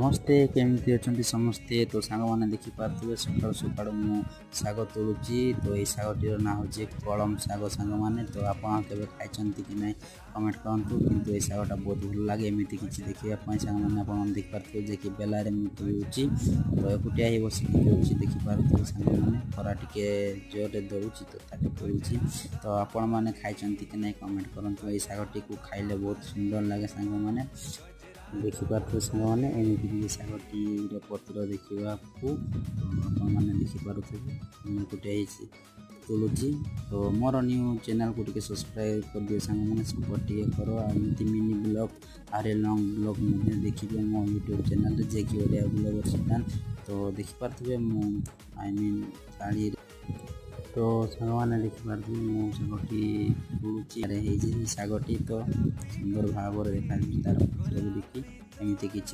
ସମସ୍ତେ କେମିତି ଅଛନ୍ତି ସମସ୍ତେ ତ ସାଙ୍ଗମାନେ ଦେଖିପାରୁଥିବେ ସକାଳୁ ସକାଳୁ ମୁଁ ଶାଗ ତୋଳୁଛି। ତ ଏଇ ଶାଗଟିର ନାଁ ହେଉଛି କଳମ ଶାଗ। ସାଙ୍ଗମାନେ ତ ଆପଣ କେବେ ଖାଇଛନ୍ତି କି ନାହିଁ କମେଣ୍ଟ କରନ୍ତୁ। କିନ୍ତୁ ଏଇ ଶାଗଟା ବହୁତ ଭଲ ଲାଗେ ଏମିତି କିଛି ଦେଖିବା ପାଇଁ। ସାଙ୍ଗମାନେ ଆପଣ ଦେଖିପାରୁଥିବେ ଯେ କି ବେଲାରେ ମୁଁ ତୋଳୁଛି। ତ ଏକୁଟିଆ ହିଁ ବସିକି ତୋଳୁଛି ଦେଖିପାରୁଥିବେ ସାଙ୍ଗମାନେ। ଖରା ଟିକେ ଜୋରରେ ଦେଉଛି ତ ତାକୁ ତୋଳୁଛି। ତ ଆପଣମାନେ ଖାଇଛନ୍ତି କି ନାହିଁ କମେଣ୍ଟ କରନ୍ତୁ। ଏଇ ଶାଗଟିକୁ ଖାଇଲେ ବହୁତ ସୁନ୍ଦର ଲାଗେ ସାଙ୍ଗମାନେ। ଦେଖିପାରୁଥିବେ ସାଙ୍ଗମାନେ ଏମିତି ଶାଗଟିର ପତ୍ର ଦେଖିବାକୁ ଆପଣମାନେ ଦେଖିପାରୁଥିବେ। ମୁଁ ଗୋଟେ ହେଇଛି ତୋଳୁଛି। ତ ମୋର ନ୍ୟୁ ଚ୍ୟାନେଲକୁ ଟିକେ ସବସ୍କ୍ରାଇବ୍ କରିଦିଅ ସାଙ୍ଗମାନେ, ସପୋର୍ଟ ଟିକେ କର। ଆଉ ଏମିତି ମିନି ବ୍ଲଗ୍ ଆରେ ଲଙ୍ଗ୍ ବ୍ଲଗ୍ ମଧ୍ୟ ଦେଖିବେ ମୋ ୟୁଟ୍ୟୁବ୍ ଚ୍ୟାନେଲରେ ଯିଏକି ଓଡ଼ିଆ ବ୍ଲଗର୍ ସିଦ୍ଧାନ୍ତ। ତ ଦେଖିପାରୁଥିବେ ମୁଁ ଶାଢ଼ୀରେ ତ ସାଙ୍ଗମାନେ ଦେଖିପାରୁଥିବେ ମୁଁ ଶାଗଟି ତୋଳୁଛି। ହେଇଛି ଶାଗଟି ତ ସୁନ୍ଦର ଭାବରେ ଦେଖାଯାଉଛି ତାର ପତ୍ର ଗୁଡ଼ିକି ଏମିତି କିଛି